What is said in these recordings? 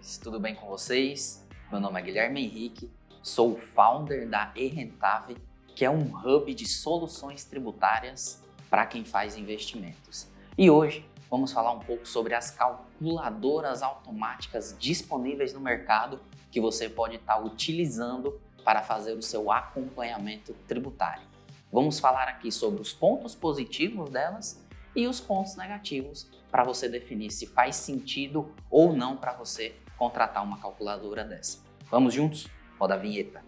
traders, tudo bem com vocês? Meu nome é Guilherme Henrique, sou o founder da eRentave, que é um hub de soluções tributárias para quem faz investimentos. E hoje vamos falar um pouco sobre as calculadoras automáticas disponíveis no mercado que você pode estar utilizando para fazer o seu acompanhamento tributário. Vamos falar aqui sobre os pontos positivos delas e os pontos negativos para você definir se faz sentido ou não para você contratar uma calculadora dessa. Vamos juntos? Roda a vinheta.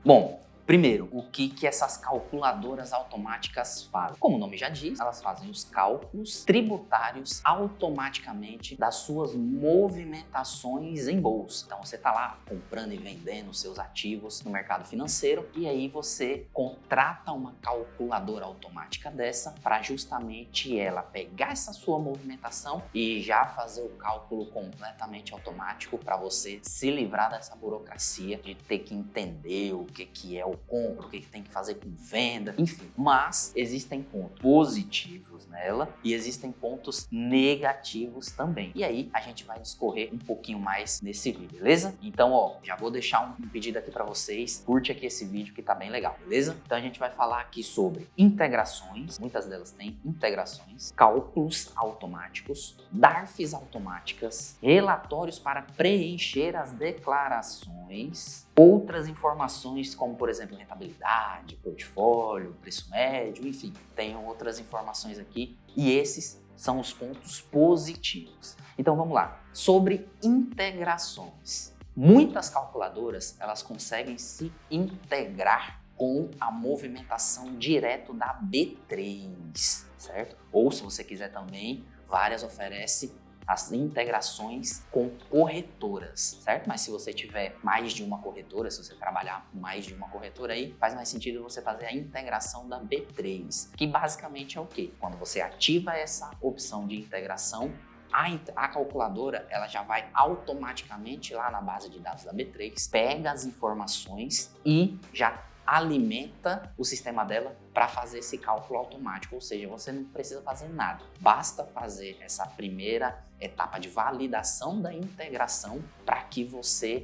Bom, primeiro, o que essas calculadoras automáticas fazem? Como o nome já diz, elas fazem os cálculos tributários automaticamente das suas movimentações em bolsa. Então você está lá comprando e vendendo seus ativos no mercado financeiro e aí você contrata uma calculadora automática dessa para justamente ela pegar essa sua movimentação e já fazer o cálculo completamente automático para você se livrar dessa burocracia de ter que entender o que é o compra, o que tem que fazer com venda, enfim. Mas existem pontos positivos nela e existem pontos negativos também. E aí a gente vai discorrer um pouquinho mais nesse vídeo, beleza? Então, já vou deixar um pedido aqui para vocês. Curte aqui esse vídeo que tá bem legal, beleza? Então a gente vai falar aqui sobre integrações, muitas delas têm integrações, cálculos automáticos, DARFs automáticas, relatórios para preencher as declarações, outras informações como, por exemplo, rentabilidade, portfólio, preço médio, enfim, tem outras informações aqui e esses são os pontos positivos. Então vamos lá, sobre integrações. Muitas calculadoras, elas conseguem se integrar com a movimentação direto da B3, certo? Ou se você quiser também, várias oferecem as integrações com corretoras, certo? Mas se você tiver mais de uma corretora, se você trabalhar com mais de uma corretora aí, faz mais sentido você fazer a integração da B3, que basicamente é o quê? Quando você ativa essa opção de integração, a calculadora ela já vai automaticamente lá na base de dados da B3, pega as informações e já alimenta o sistema dela para fazer esse cálculo automático, ou seja, você não precisa fazer nada, basta fazer essa primeira etapa de validação da integração para que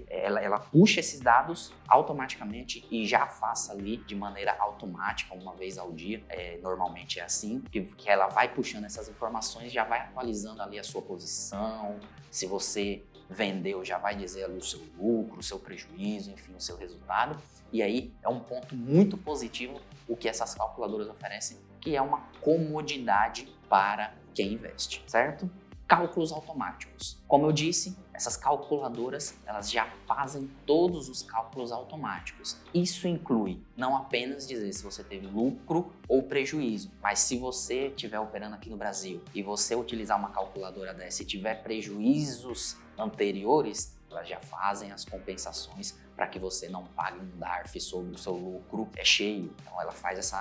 ela puxe esses dados automaticamente e já faça ali de maneira automática, uma vez ao dia, normalmente é assim, que ela vai puxando essas informações, já vai atualizando ali a sua posição, se você vendeu já vai dizer ali o seu lucro, o seu prejuízo, enfim, o seu resultado. E aí é um ponto muito positivo o que essas calculadoras oferecem, que é uma comodidade para quem investe, certo? Cálculos automáticos. Como eu disse, essas calculadoras elas já fazem todos os cálculos automáticos. Isso inclui não apenas dizer se você teve lucro ou prejuízo, mas se você estiver operando aqui no Brasil e você utilizar uma calculadora dessa e tiver prejuízos anteriores, elas já fazem as compensações para que você não pague um DARF sobre o seu lucro cheio. Então ela faz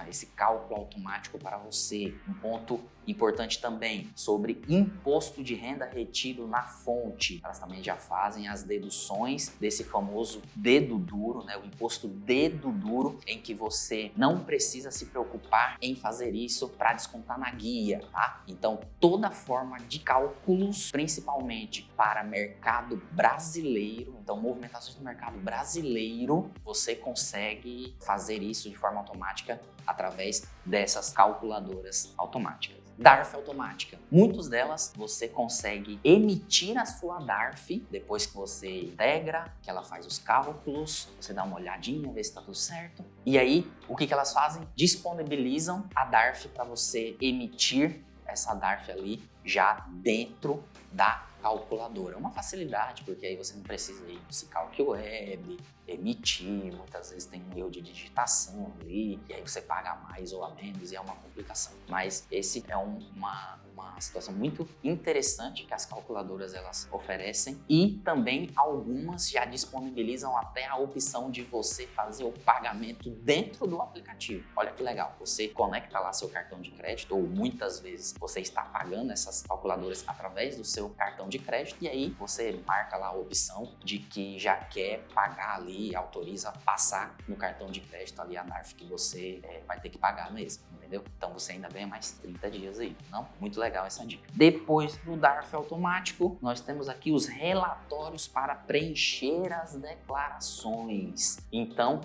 esse cálculo automático para você. Um ponto importante também sobre imposto de renda retido na fonte. Elas também já fazem as deduções desse famoso dedo duro, né? O imposto dedo duro, em que você não precisa se preocupar em fazer isso para descontar na guia, tá? Então toda forma de cálculos, principalmente para mercado brasileiro, então movimentações do mercado brasileiro, você consegue fazer isso de forma automática através dessas calculadoras automáticas. DARF automática. Muitas delas você consegue emitir a sua DARF depois que você integra, que ela faz os cálculos, você dá uma olhadinha, vê se está tudo certo. E aí, o que elas fazem? Disponibilizam a DARF para você emitir essa DARF ali já dentro da calculadora. Uma facilidade, porque aí você não precisa ir no Cicalc Web, emitir, muitas vezes tem um erro de digitação ali, e aí você paga mais ou a menos e é uma complicação. Mas esse é uma situação muito interessante que as calculadoras elas oferecem e também algumas já disponibilizam até a opção de você fazer o pagamento dentro do aplicativo. Olha que legal, você conecta lá seu cartão de crédito ou muitas vezes você está pagando essas calculadoras através do seu cartão de crédito e aí você marca lá a opção de que já quer pagar ali, autoriza passar no cartão de crédito ali a DARF que você vai ter que pagar mesmo, entendeu? Então você ainda ganha mais 30 dias aí, não? Muito legal essa dica. Depois do DARF automático, nós temos aqui os relatórios para preencher as declarações. Então,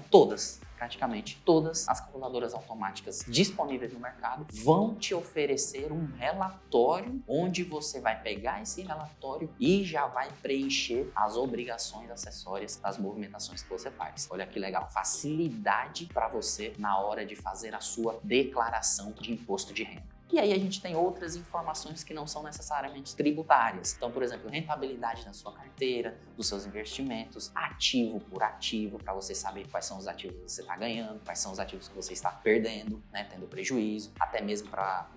praticamente todas as calculadoras automáticas disponíveis no mercado vão te oferecer um relatório onde você vai pegar esse relatório e já vai preencher as obrigações acessórias das movimentações que você faz. Olha que legal, facilidade para você na hora de fazer a sua declaração de imposto de renda. E aí a gente tem outras informações que não são necessariamente tributárias. Então, por exemplo, rentabilidade da sua carteira, dos seus investimentos, ativo por ativo, para você saber quais são os ativos que você está ganhando, quais são os ativos que você está perdendo, né, tendo prejuízo, até mesmo para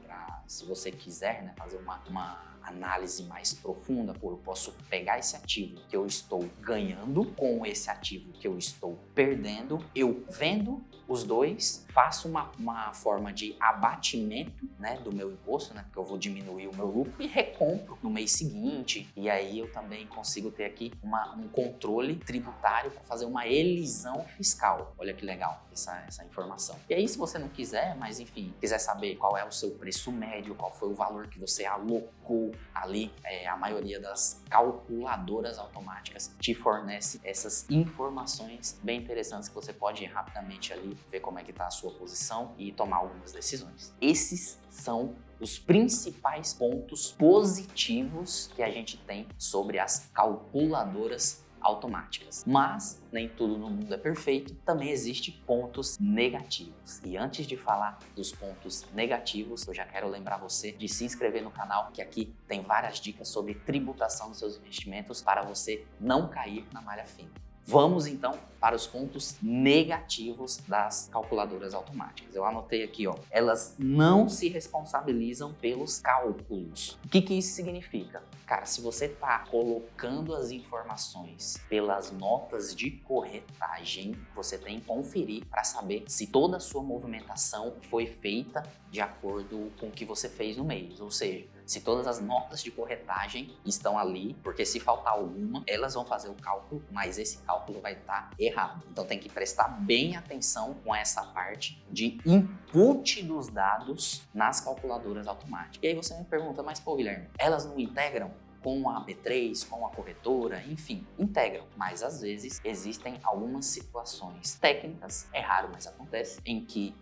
se você quiser, né, fazer uma análise mais profunda, eu posso pegar esse ativo que eu estou ganhando com esse ativo que eu estou perdendo, eu vendo os dois, faço uma forma de abatimento, né, do meu imposto, né, porque eu vou diminuir o meu lucro e recompro no mês seguinte, e aí eu também consigo ter aqui um controle tributário para fazer uma elisão fiscal. Olha que legal essa informação. E aí, se você não quiser, mas enfim, quiser saber qual é o seu preço médio, qual foi o valor que você alocou ali, a maioria das calculadoras automáticas te fornece essas informações bem interessantes que você pode ir rapidamente ali ver como é que está a sua posição e tomar algumas decisões. Esses são os principais pontos positivos que a gente tem sobre as calculadoras automáticas. Mas nem tudo no mundo é perfeito, também existem pontos negativos. E antes de falar dos pontos negativos, eu já quero lembrar você de se inscrever no canal, que aqui tem várias dicas sobre tributação dos seus investimentos para você não cair na malha fina. Vamos então para os pontos negativos das calculadoras automáticas. Eu anotei aqui, ó, elas não se responsabilizam pelos cálculos. O que isso significa? Cara, se você está colocando as informações pelas notas de corretagem, você tem que conferir para saber se toda a sua movimentação foi feita de acordo com o que você fez no mês, ou seja, se todas as notas de corretagem estão ali, porque se faltar alguma, elas vão fazer o cálculo, mas esse cálculo vai estar errado. Então tem que prestar bem atenção com essa parte de input dos dados nas calculadoras automáticas. E aí você me pergunta, mas pô, Guilherme, elas não integram com a B3, com a corretora, enfim, integram. Mas às vezes existem algumas situações técnicas, é raro, mas acontece, em que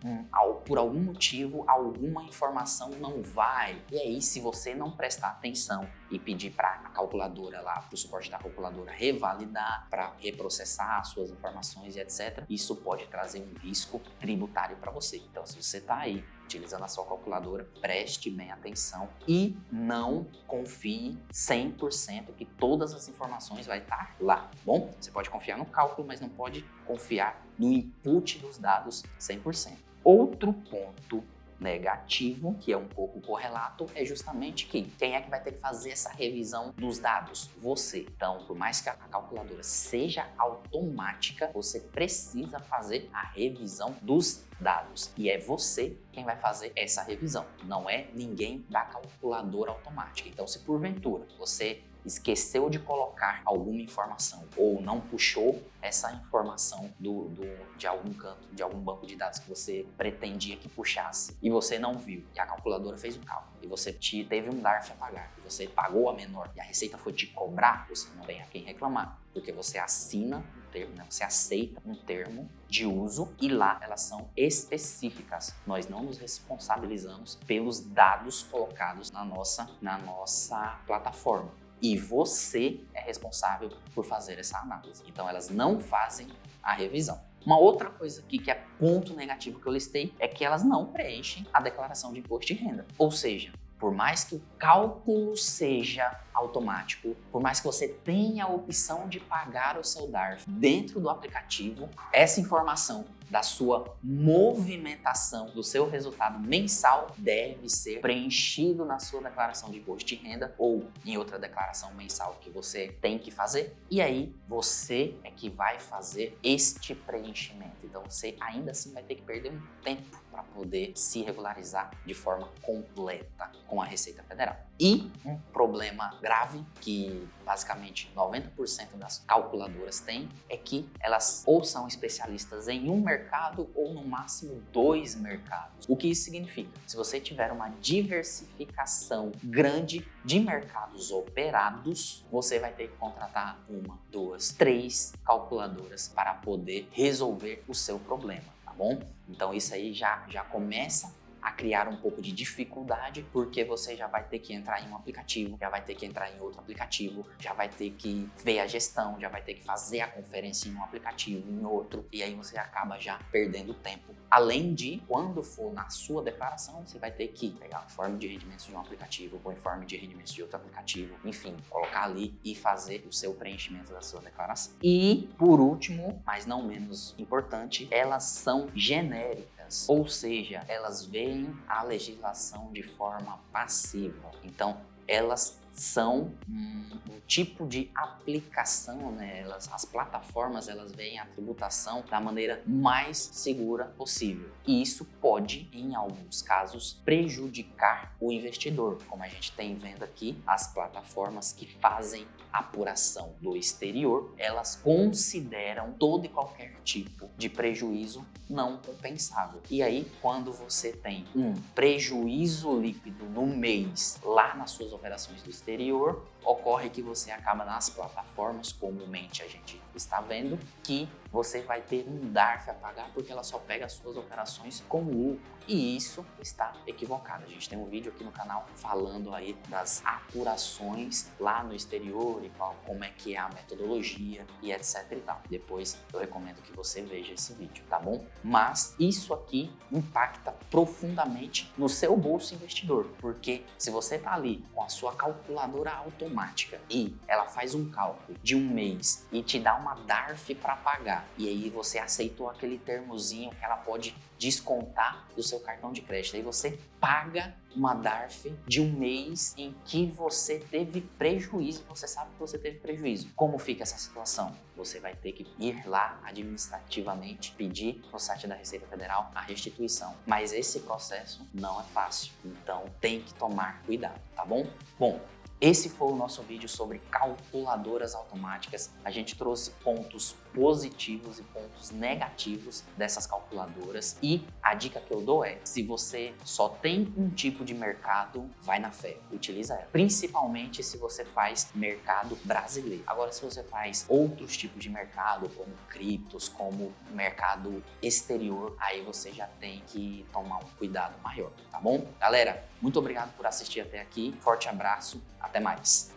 por algum motivo alguma informação não vai. E aí, se você não prestar atenção e pedir para a calculadora lá, para o suporte da calculadora revalidar, para reprocessar as suas informações e etc., isso pode trazer um risco tributário para você. Então, se você está aí utilizando a sua calculadora, preste bem atenção e não confie 100% que todas as informações vai estar lá, bom? Você pode confiar no cálculo, mas não pode confiar no input dos dados 100%. Outro ponto negativo, que é um pouco correlato, é justamente que quem é que vai ter que fazer essa revisão dos dados? Você. Então, por mais que a calculadora seja automática, você precisa fazer a revisão dos dados. E é você quem vai fazer essa revisão, não é ninguém da calculadora automática. Então, se porventura você esqueceu de colocar alguma informação ou não puxou essa informação de algum canto, de algum banco de dados que você pretendia que puxasse e você não viu, e a calculadora fez o cálculo e você teve um DARF a pagar, e você pagou a menor e a Receita foi te cobrar, você não tem a quem reclamar, porque você assina um termo, né? Você aceita um termo de uso e lá elas são específicas. Nós não nos responsabilizamos pelos dados colocados na nossa plataforma. E você é responsável por fazer essa análise. Então, elas não fazem a revisão. Uma outra coisa aqui que é ponto negativo que eu listei é que elas não preenchem a declaração de imposto de renda. Ou seja, por mais que o cálculo seja automático, por mais que você tenha a opção de pagar o seu DARF dentro do aplicativo, essa informação da sua movimentação, do seu resultado mensal, deve ser preenchido na sua declaração de imposto de renda ou em outra declaração mensal que você tem que fazer. E aí, você é que vai fazer este preenchimento. Então, você ainda assim vai ter que perder um tempo para poder se regularizar de forma completa com a Receita Federal. E um problema grave que basicamente 90% das calculadoras têm é que elas ou são especialistas em um mercado ou no máximo 2 mercados. O que isso significa? Se você tiver uma diversificação grande de mercados operados, você vai ter que contratar 1, 2, 3 calculadoras para poder resolver o seu problema, tá bom? Então isso aí já começa a criar um pouco de dificuldade, porque você já vai ter que entrar em um aplicativo, já vai ter que entrar em outro aplicativo, já vai ter que ver a gestão, já vai ter que fazer a conferência em um aplicativo, em outro, e aí você acaba já perdendo tempo. Além de, quando for na sua declaração, você vai ter que pegar o informe de rendimentos de um aplicativo, o informe de rendimentos de outro aplicativo, enfim, colocar ali e fazer o seu preenchimento da sua declaração. E, por último, mas não menos importante, elas são genéricas, ou seja, elas veem a legislação de forma passiva. Então, elas são um tipo de aplicação, né? As plataformas, elas veem a tributação da maneira mais segura possível. E isso pode, em alguns casos, prejudicar o investidor. Como a gente tem vendo aqui, as plataformas que fazem apuração do exterior, elas consideram todo e qualquer tipo de prejuízo não compensável. E aí, quando você tem um prejuízo líquido no mês lá nas suas operações do exterior, ocorre que você acaba nas plataformas, comumente a gente está vendo, que você vai ter um DARF a pagar porque ela só pega as suas operações com lucro. E isso está equivocado. A gente tem um vídeo aqui no canal falando aí das apurações lá no exterior e como é que é a metodologia e etc e tal. Depois eu recomendo que você veja esse vídeo, tá bom? Mas isso aqui impacta profundamente no seu bolso investidor, porque se você tá ali com a sua calculadora automática e ela faz um cálculo de um mês e te dá uma DARF para pagar, e aí você aceitou aquele termozinho que ela pode descontar do seu cartão de crédito, aí você paga uma DARF de um mês em que você teve prejuízo, você sabe que você teve prejuízo. Como fica essa situação? Você vai ter que ir lá administrativamente pedir no site da Receita Federal a restituição. Mas esse processo não é fácil, então tem que tomar cuidado, tá bom? Bom, esse foi o nosso vídeo sobre calculadoras automáticas. A gente trouxe pontos positivos e pontos negativos dessas calculadoras. E a dica que eu dou é, se você só tem um tipo de mercado, vai na fé, utiliza ela. Principalmente se você faz mercado brasileiro. Agora, se você faz outros tipos de mercado, como criptos, como mercado exterior, aí você já tem que tomar um cuidado maior, tá bom? Galera, muito obrigado por assistir até aqui. Forte abraço, até mais.